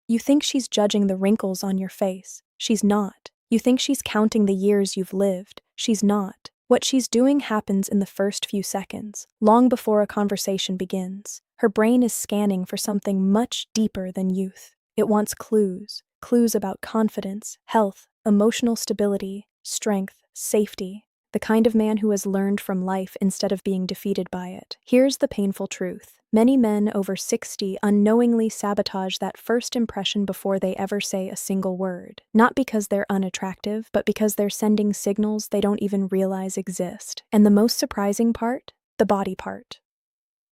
You think she's judging the wrinkles on your face. She's not. You think she's counting the years you've lived. She's not. What she's doing happens in the first few seconds, long before a conversation begins. Her brain is scanning for something much deeper than youth. It wants clues. Clues about confidence, health, emotional stability, strength, safety. The kind of man who has learned from life instead of being defeated by it. Here's the painful truth. Many men over 60 unknowingly sabotage that first impression before they ever say a single word. Not because they're unattractive, but because they're sending signals they don't even realize exist. And the most surprising part? The body part.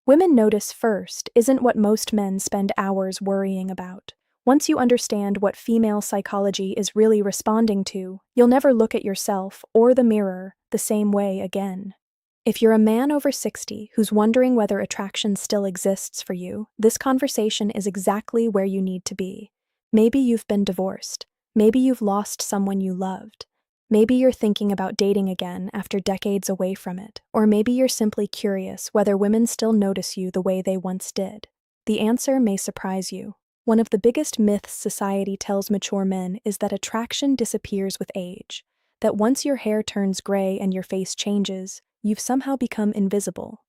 Women notice first isn't what most men spend hours worrying about. Once you understand what female psychology is really responding to, you'll never look at yourself or the mirror the same way again. If you're a man over 60 who's wondering whether attraction still exists for you, this conversation is exactly where you need to be. Maybe you've been divorced. Maybe you've lost someone you loved. Maybe you're thinking about dating again after decades away from it. Or maybe you're simply curious whether women still notice you the way they once did. The answer may surprise you. One of the biggest myths society tells mature men is that attraction disappears with age, that once your hair turns gray and your face changes, you've somehow become invisible.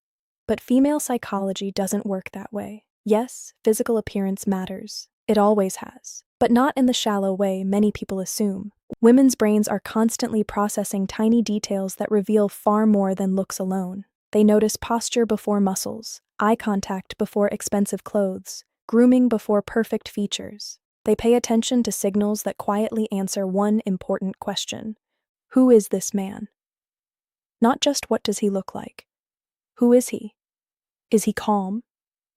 But female psychology doesn't work that way. Yes, physical appearance matters. It always has. But not in the shallow way many people assume. Women's brains are constantly processing tiny details that reveal far more than looks alone. They notice posture before muscles, eye contact before expensive clothes, grooming before perfect features. They pay attention to signals that quietly answer one important question. Who is this man? Not just what does he look like. Who is he? Is he calm?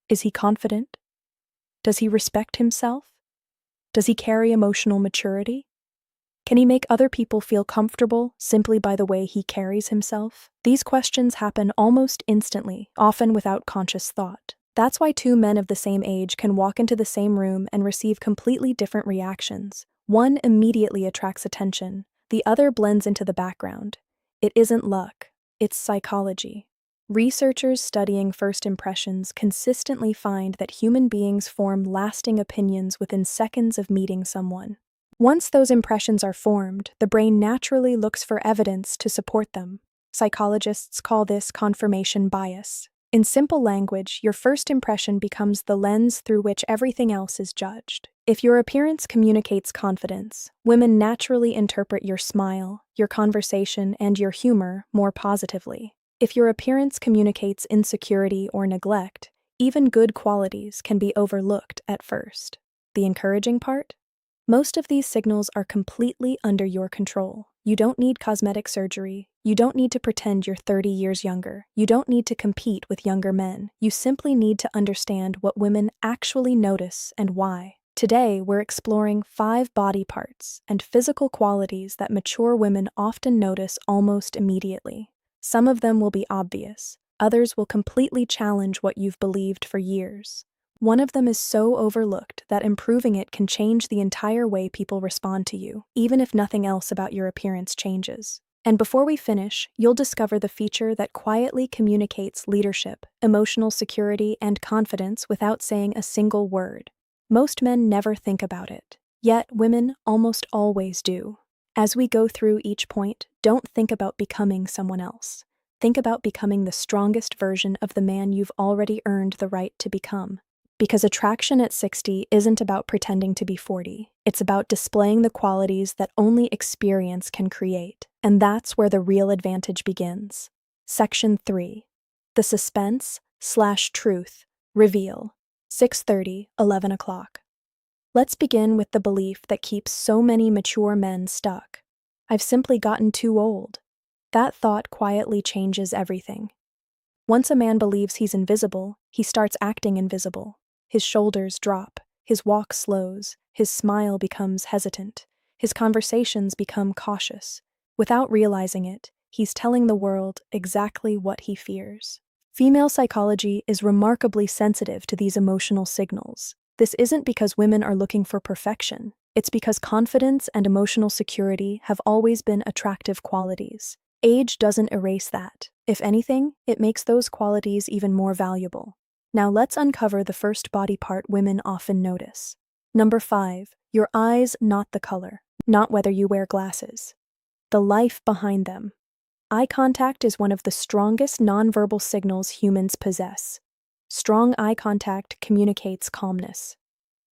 Is he confident? Does he respect himself? Does he carry emotional maturity? Can he make other people feel comfortable simply by the way he carries himself? These questions happen almost instantly, often without conscious thought. That's why two men of the same age can walk into the same room and receive completely different reactions. One immediately attracts attention, the other blends into the background. It isn't luck, it's psychology. Researchers studying first impressions consistently find that human beings form lasting opinions within seconds of meeting someone. Once those impressions are formed, the brain naturally looks for evidence to support them. Psychologists call this confirmation bias. In simple language, your first impression becomes the lens through which everything else is judged. If your appearance communicates confidence, women naturally interpret your smile, your conversation, and your humor more positively. If your appearance communicates insecurity or neglect, even good qualities can be overlooked at first. The encouraging part? Most of these signals are completely under your control. You don't need cosmetic surgery. You don't need to pretend you're 30 years younger. You don't need to compete with younger men. You simply need to understand what women actually notice and why. Today, we're exploring 5 body parts and physical qualities that mature women often notice almost immediately. Some of them will be obvious. Others will completely challenge what you've believed for years. One of them is so overlooked that improving it can change the entire way people respond to you, even if nothing else about your appearance changes. And before we finish, you'll discover the feature that quietly communicates leadership, emotional security, and confidence without saying a single word. Most men never think about it, yet women almost always do. As we go through each point, don't think about becoming someone else. Think about becoming the strongest version of the man you've already earned the right to become. Because attraction at 60 isn't about pretending to be 40. It's about displaying the qualities that only experience can create. And that's where the real advantage begins. Section 3. The Suspense/Truth Reveal. 6:30, 11 o'clock. Let's begin with the belief that keeps so many mature men stuck. I've simply gotten too old. That thought quietly changes everything. Once a man believes he's invisible, he starts acting invisible. His shoulders drop, his walk slows, his smile becomes hesitant, his conversations become cautious. Without realizing it, he's telling the world exactly what he fears. Female psychology is remarkably sensitive to these emotional signals. This isn't because women are looking for perfection. It's because confidence and emotional security have always been attractive qualities. Age doesn't erase that. If anything, it makes those qualities even more valuable. Now let's uncover the first body part women often notice. Number 5, your eyes, not the color, not whether you wear glasses. The life behind them. Eye contact is one of the strongest nonverbal signals humans possess. Strong eye contact communicates calmness.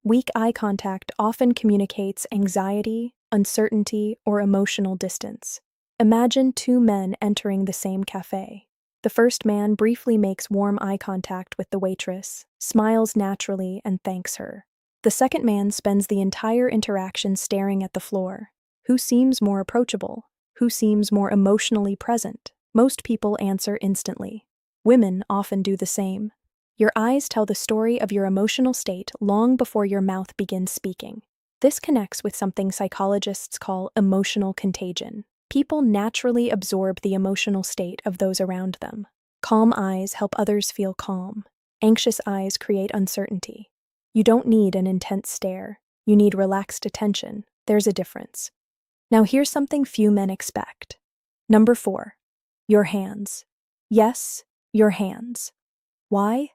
Weak eye contact often communicates anxiety, uncertainty, or emotional distance. Imagine two men entering the same cafe. The first man briefly makes warm eye contact with the waitress, smiles naturally, and thanks her. The second man spends the entire interaction staring at the floor. Who seems more approachable? Who seems more emotionally present? Most people answer instantly. Women often do the same. Your eyes tell the story of your emotional state long before your mouth begins speaking. This connects with something psychologists call emotional contagion. People naturally absorb the emotional state of those around them. Calm eyes help others feel calm. Anxious eyes create uncertainty. You don't need an intense stare. You need relaxed attention. There's a difference. Now here's something few men expect. Number 4, your hands. Yes, your hands. Why?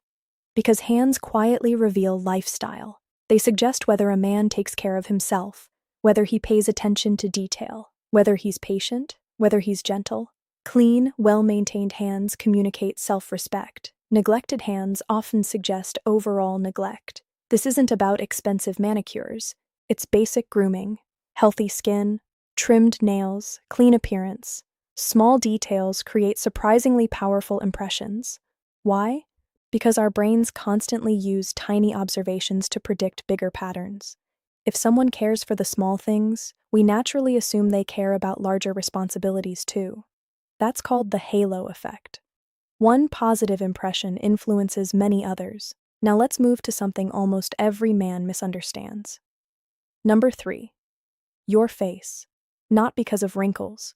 Because hands quietly reveal lifestyle. They suggest whether a man takes care of himself, whether he pays attention to detail, whether he's patient, whether he's gentle. Clean, well-maintained hands communicate self-respect. Neglected hands often suggest overall neglect. This isn't about expensive manicures. It's basic grooming, healthy skin, trimmed nails, clean appearance. Small details create surprisingly powerful impressions. Why? Because our brains constantly use tiny observations to predict bigger patterns. If someone cares for the small things, we naturally assume they care about larger responsibilities too. That's called the halo effect. One positive impression influences many others. Now let's move to something almost every man misunderstands. Number 3, your face. Not because of wrinkles.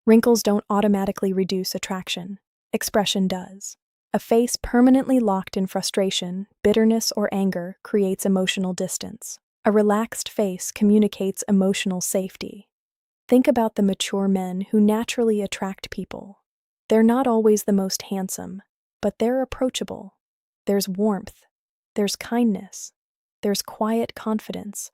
Wrinkles don't automatically reduce attraction. Expression does. A face permanently locked in frustration, bitterness, or anger creates emotional distance. A relaxed face communicates emotional safety. Think about the mature men who naturally attract people. They're not always the most handsome, but they're approachable. There's warmth. There's kindness. There's quiet confidence.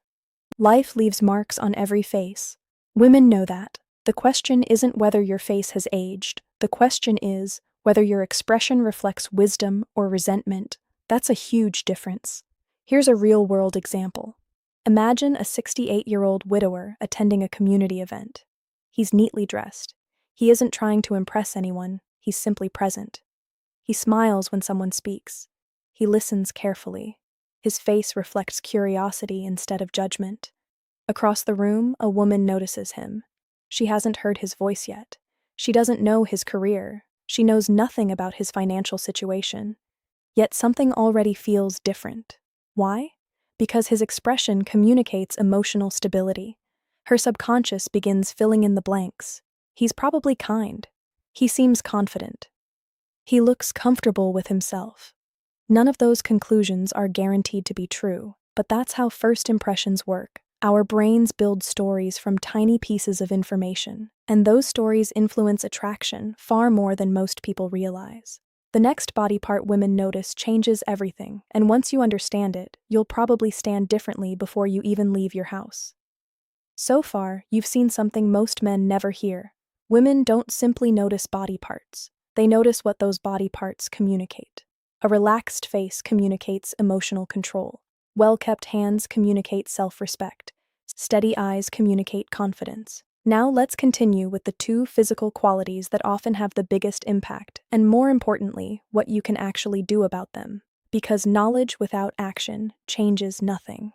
Life leaves marks on every face. Women know that. The question isn't whether your face has aged. The question is whether your expression reflects wisdom or resentment. That's a huge difference. Here's a real-world example. Imagine a 68-year-old widower attending a community event. He's neatly dressed. He isn't trying to impress anyone. He's simply present. He smiles when someone speaks. He listens carefully. His face reflects curiosity instead of judgment. Across the room, a woman notices him. She hasn't heard his voice yet. She doesn't know his career. She knows nothing about his financial situation. Yet something already feels different. Why? Because his expression communicates emotional stability. Her subconscious begins filling in the blanks. He's probably kind. He seems confident. He looks comfortable with himself. None of those conclusions are guaranteed to be true, but that's how first impressions work. Our brains build stories from tiny pieces of information, and those stories influence attraction far more than most people realize. The next body part women notice changes everything, and once you understand it, you'll probably stand differently before you even leave your house. So far, you've seen something most men never hear. Women don't simply notice body parts. They notice what those body parts communicate. A relaxed face communicates emotional control. Well-kept hands communicate self-respect. Steady eyes communicate confidence. Now let's continue with the 2 physical qualities that often have the biggest impact, and more importantly, what you can actually do about them. Because knowledge without action changes nothing.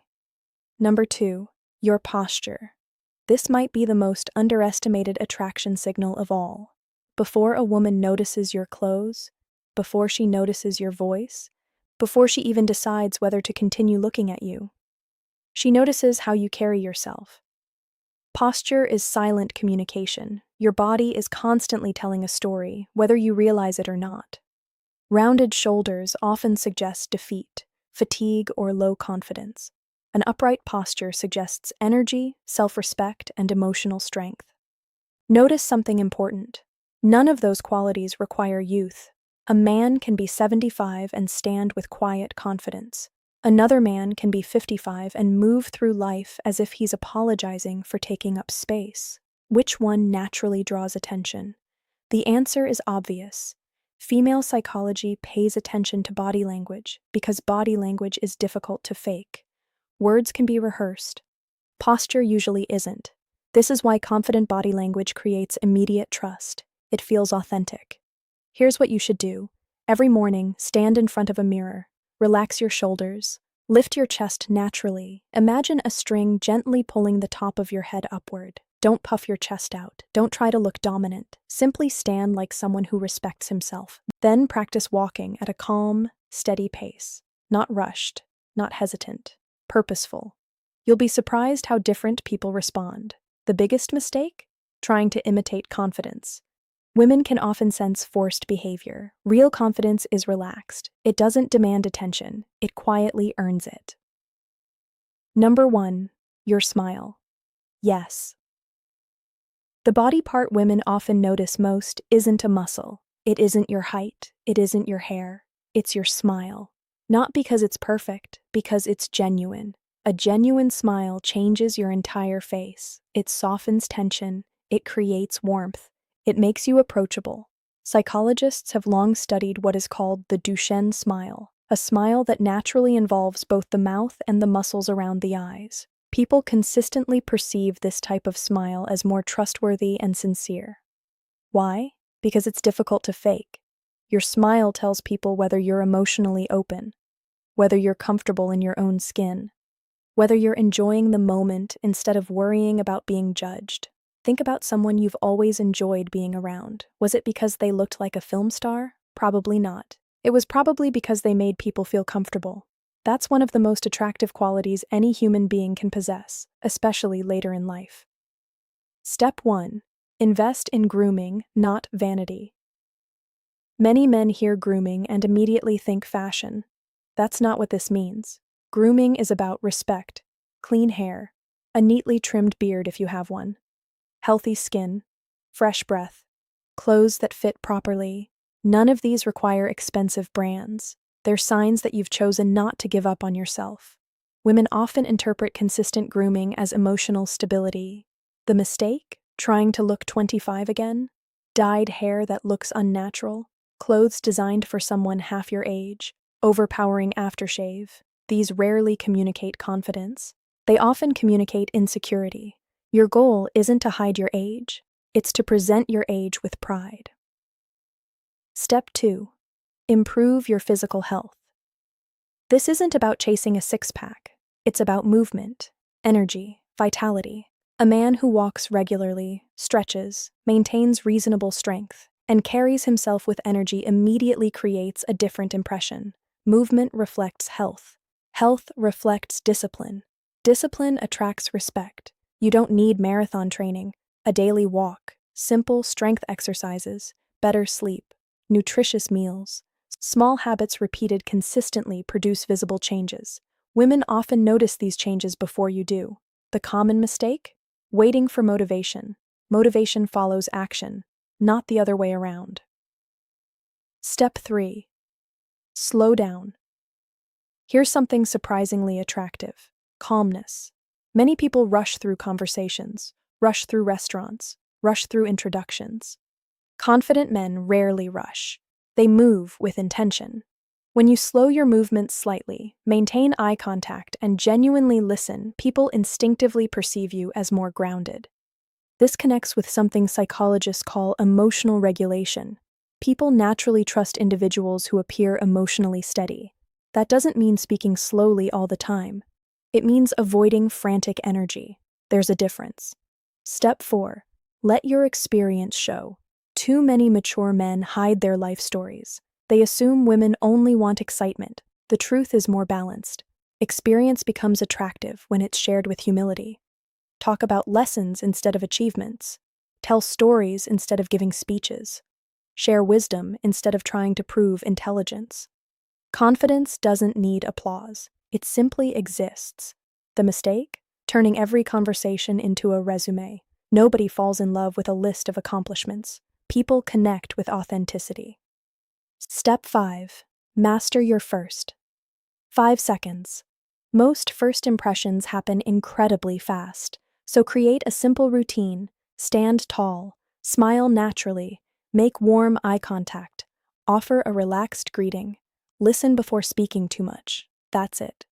Number 2, your posture. This might be the most underestimated attraction signal of all. Before a woman notices your clothes, before she notices your voice, before she even decides whether to continue looking at you, she notices how you carry yourself. Posture is silent communication. Your body is constantly telling a story, whether you realize it or not. Rounded shoulders often suggest defeat, fatigue, or low confidence. An upright posture suggests energy, self-respect, and emotional strength. Notice something important. None of those qualities require youth. A man can be 75 and stand with quiet confidence. Another man can be 55 and move through life as if he's apologizing for taking up space. Which one naturally draws attention? The answer is obvious. Female psychology pays attention to body language because body language is difficult to fake. Words can be rehearsed. Posture usually isn't. This is why confident body language creates immediate trust. It feels authentic. Here's what you should do. Every morning, stand in front of a mirror. Relax your shoulders. Lift your chest naturally. Imagine a string gently pulling the top of your head upward. Don't puff your chest out. Don't try to look dominant. Simply stand like someone who respects himself. Then practice walking at a calm, steady pace. Not rushed, not hesitant, purposeful. You'll be surprised how different people respond. The biggest mistake? Trying to imitate confidence. Women can often sense forced behavior. Real confidence is relaxed. It doesn't demand attention. It quietly earns it. Number 1. Your smile. Yes. The body part women often notice most isn't a muscle. It isn't your height. It isn't your hair. It's your smile. Not because it's perfect, because it's genuine. A genuine smile changes your entire face. It softens tension. It creates warmth. It makes you approachable. Psychologists have long studied what is called the Duchenne smile, a smile that naturally involves both the mouth and the muscles around the eyes. People consistently perceive this type of smile as more trustworthy and sincere. Why? Because it's difficult to fake. Your smile tells people whether you're emotionally open, whether you're comfortable in your own skin, whether you're enjoying the moment instead of worrying about being judged. Think about someone you've always enjoyed being around. Was it because they looked like a film star? Probably not. It was probably because they made people feel comfortable. That's one of the most attractive qualities any human being can possess, especially later in life. Step 1. Invest in grooming, not vanity. Many men hear grooming and immediately think fashion. That's not what this means. Grooming is about respect, clean hair, a neatly trimmed beard if you have one, healthy skin, fresh breath, clothes that fit properly. None of these require expensive brands. They're signs that you've chosen not to give up on yourself. Women often interpret consistent grooming as emotional stability. The mistake? Trying to look 25 again? Dyed hair that looks unnatural? Clothes designed for someone half your age? Overpowering aftershave? These rarely communicate confidence. They often communicate insecurity. Your goal isn't to hide your age, it's to present your age with pride. Step 2. Improve your physical health. This isn't about chasing a six-pack. It's about movement, energy, vitality. A man who walks regularly, stretches, maintains reasonable strength, and carries himself with energy immediately creates a different impression. Movement reflects health. Health reflects discipline. Discipline attracts respect. You don't need marathon training, a daily walk, simple strength exercises, better sleep, nutritious meals. Small habits repeated consistently produce visible changes. Women often notice these changes before you do. The common mistake? Waiting for motivation. Motivation follows action, not the other way around. Step 3. Slow down. Here's something surprisingly attractive: calmness. Many people rush through conversations, rush through restaurants, rush through introductions. Confident men rarely rush. They move with intention. When you slow your movements slightly, maintain eye contact, and genuinely listen, people instinctively perceive you as more grounded. This connects with something psychologists call emotional regulation. People naturally trust individuals who appear emotionally steady. That doesn't mean speaking slowly all the time. It means avoiding frantic energy. There's a difference. Step 4. Let your experience show. Too many mature men hide their life stories. They assume women only want excitement. The truth is more balanced. Experience becomes attractive when it's shared with humility. Talk about lessons instead of achievements. Tell stories instead of giving speeches. Share wisdom instead of trying to prove intelligence. Confidence doesn't need applause. It simply exists. The mistake? Turning every conversation into a resume. Nobody falls in love with a list of accomplishments. People connect with authenticity. Step 5. Master your first. 5 seconds. Most first impressions happen incredibly fast, so create a simple routine. Stand tall, smile naturally, make warm eye contact, offer a relaxed greeting, listen before speaking too much. That's it.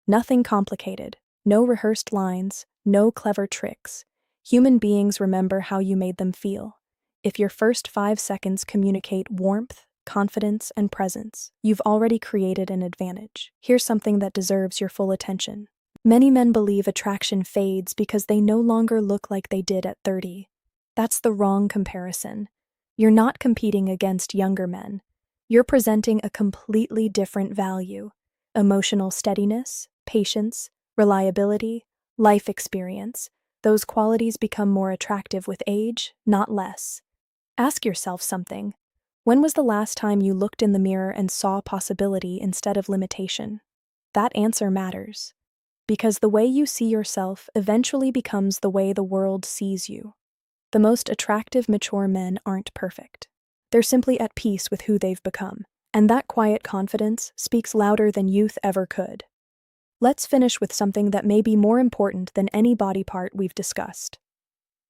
Nothing complicated, no rehearsed lines, no clever tricks. Human beings remember how you made them feel. If your first 5 seconds communicate warmth, confidence, and presence, you've already created an advantage. Here's something that deserves your full attention. Many men believe attraction fades because they no longer look like they did at 30. That's the wrong comparison. You're not competing against younger men. You're presenting a completely different value. Emotional steadiness, patience, reliability, life experience. Those qualities become more attractive with age, not less. Ask yourself something. When was the last time you looked in the mirror and saw possibility instead of limitation? That answer matters. Because the way you see yourself eventually becomes the way the world sees you. The most attractive, mature men aren't perfect. They're simply at peace with who they've become. And that quiet confidence speaks louder than youth ever could. Let's finish with something that may be more important than any body part we've discussed.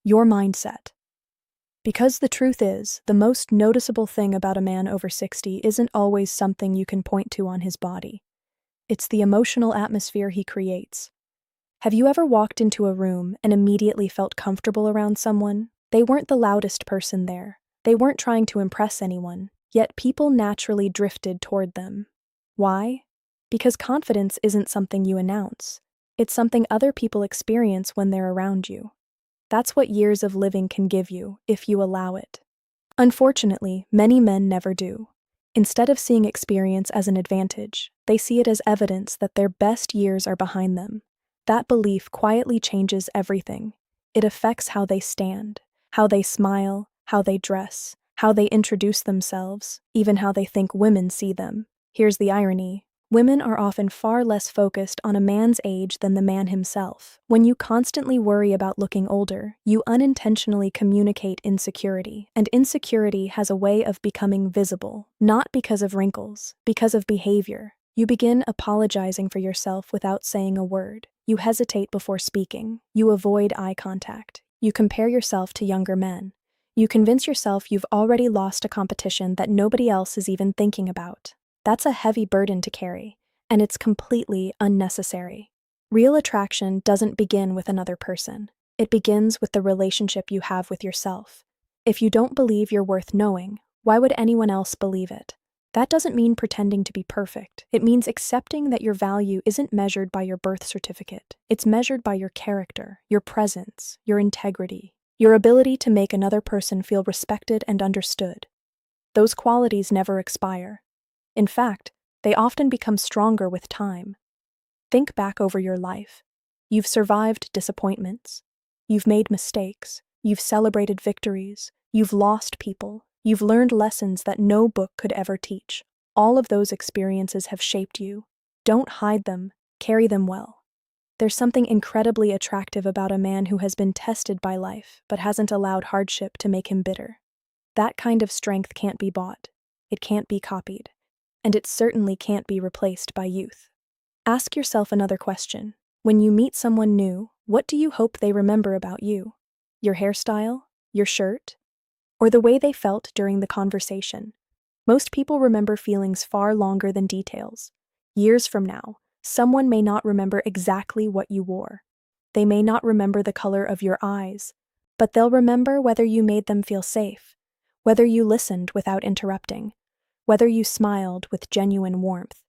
Your mindset. Because the truth is, the most noticeable thing about a man over 60 isn't always something you can point to on his body. It's the emotional atmosphere he creates. Have you ever walked into a room and immediately felt comfortable around someone? They weren't the loudest person there. They weren't trying to impress anyone, yet people naturally drifted toward them. Why? Because confidence isn't something you announce. It's something other people experience when they're around you. That's what years of living can give you, if you allow it. Unfortunately, many men never do. Instead of seeing experience as an advantage, they see it as evidence that their best years are behind them. That belief quietly changes everything. It affects how they stand, how they smile, how they dress, how they introduce themselves, even how they think women see them. Here's the irony. Women are often far less focused on a man's age than the man himself. When you constantly worry about looking older, you unintentionally communicate insecurity, and insecurity has a way of becoming visible, not because of wrinkles, because of behavior. You begin apologizing for yourself without saying a word. You hesitate before speaking. You avoid eye contact. You compare yourself to younger men. You convince yourself you've already lost a competition that nobody else is even thinking about. That's a heavy burden to carry, and it's completely unnecessary. Real attraction doesn't begin with another person. It begins with the relationship you have with yourself. If you don't believe you're worth knowing, why would anyone else believe it? That doesn't mean pretending to be perfect. It means accepting that your value isn't measured by your birth certificate. It's measured by your character, your presence, your integrity, your ability to make another person feel respected and understood. Those qualities never expire. In fact, they often become stronger with time. Think back over your life. You've survived disappointments. You've made mistakes. You've celebrated victories. You've lost people. You've learned lessons that no book could ever teach. All of those experiences have shaped you. Don't hide them. Carry them well. There's something incredibly attractive about a man who has been tested by life, but hasn't allowed hardship to make him bitter. That kind of strength can't be bought. It can't be copied. And it certainly can't be replaced by youth. Ask yourself another question. When you meet someone new, what do you hope they remember about you? Your hairstyle? Your shirt? Or the way they felt during the conversation? Most people remember feelings far longer than details. Years from now, someone may not remember exactly what you wore. They may not remember the color of your eyes, but they'll remember whether you made them feel safe, whether you listened without interrupting, whether you smiled with genuine warmth,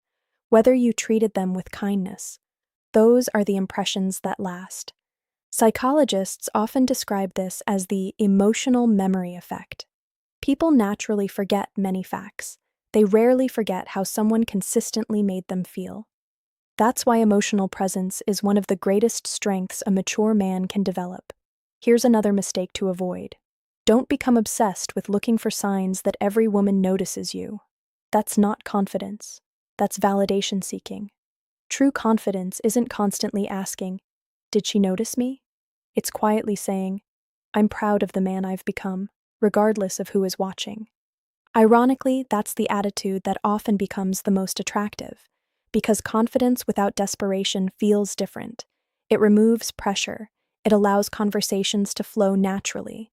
whether you treated them with kindness. Those are the impressions that last. Psychologists often describe this as the emotional memory effect. People naturally forget many facts. They rarely forget how someone consistently made them feel. That's why emotional presence is one of the greatest strengths a mature man can develop. Here's another mistake to avoid. Don't become obsessed with looking for signs that every woman notices you. That's not confidence. That's validation seeking. True confidence isn't constantly asking, "Did she notice me?" It's quietly saying, "I'm proud of the man I've become, regardless of who is watching." Ironically, that's the attitude that often becomes the most attractive, Because confidence without desperation feels different. It removes pressure. It allows conversations to flow naturally.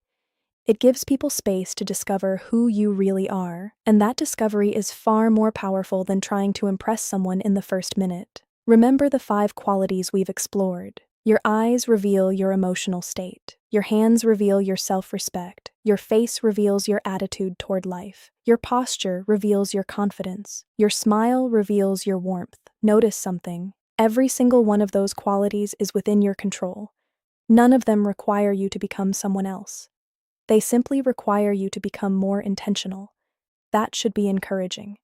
It gives people space to discover who you really are, and that discovery is far more powerful than trying to impress someone in the first minute. Remember the 5 qualities we've explored. Your eyes reveal your emotional state. Your hands reveal your self-respect. Your face reveals your attitude toward life. Your posture reveals your confidence. Your smile reveals your warmth. Notice something. Every single one of those qualities is within your control. None of them require you to become someone else. They simply require you to become more intentional. That should be encouraging.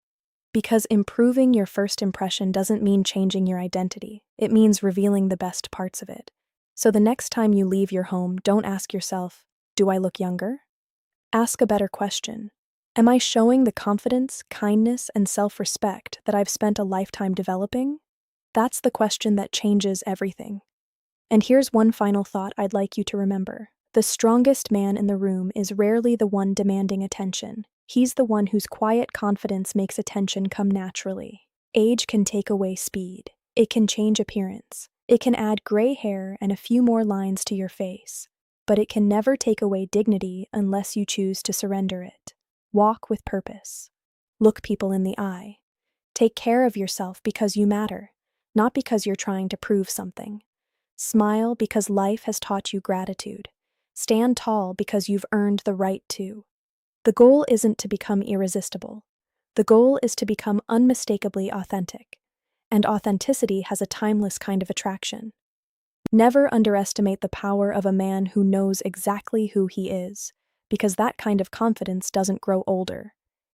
Because improving your first impression doesn't mean changing your identity. It means revealing the best parts of it. So the next time you leave your home, don't ask yourself, do I look younger? Ask a better question. Am I showing the confidence, kindness, and self-respect that I've spent a lifetime developing? That's the question that changes everything. And here's one final thought I'd like you to remember. The strongest man in the room is rarely the one demanding attention. He's the one whose quiet confidence makes attention come naturally. Age can take away speed. It can change appearance. It can add gray hair and a few more lines to your face. But it can never take away dignity unless you choose to surrender it. Walk with purpose. Look people in the eye. Take care of yourself because you matter, not because you're trying to prove something. Smile because life has taught you gratitude. Stand tall because you've earned the right to. The goal isn't to become irresistible. The goal is to become unmistakably authentic. And authenticity has a timeless kind of attraction. Never underestimate the power of a man who knows exactly who he is, because that kind of confidence doesn't grow older.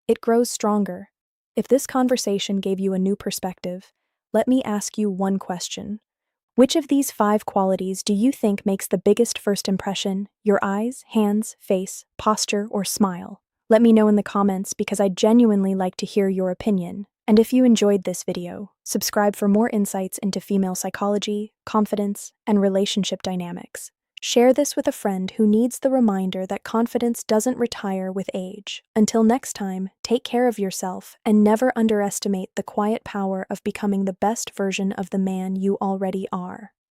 It grows stronger. If this conversation gave you a new perspective, let me ask you one question. Which of these 5 qualities do you think makes the biggest first impression? Your eyes, hands, face, posture, or smile? Let me know in the comments because I'd genuinely like to hear your opinion. And if you enjoyed this video, subscribe for more insights into female psychology, confidence, and relationship dynamics. Share this with a friend who needs the reminder that confidence doesn't retire with age. Until next time, take care of yourself and never underestimate the quiet power of becoming the best version of the man you already are.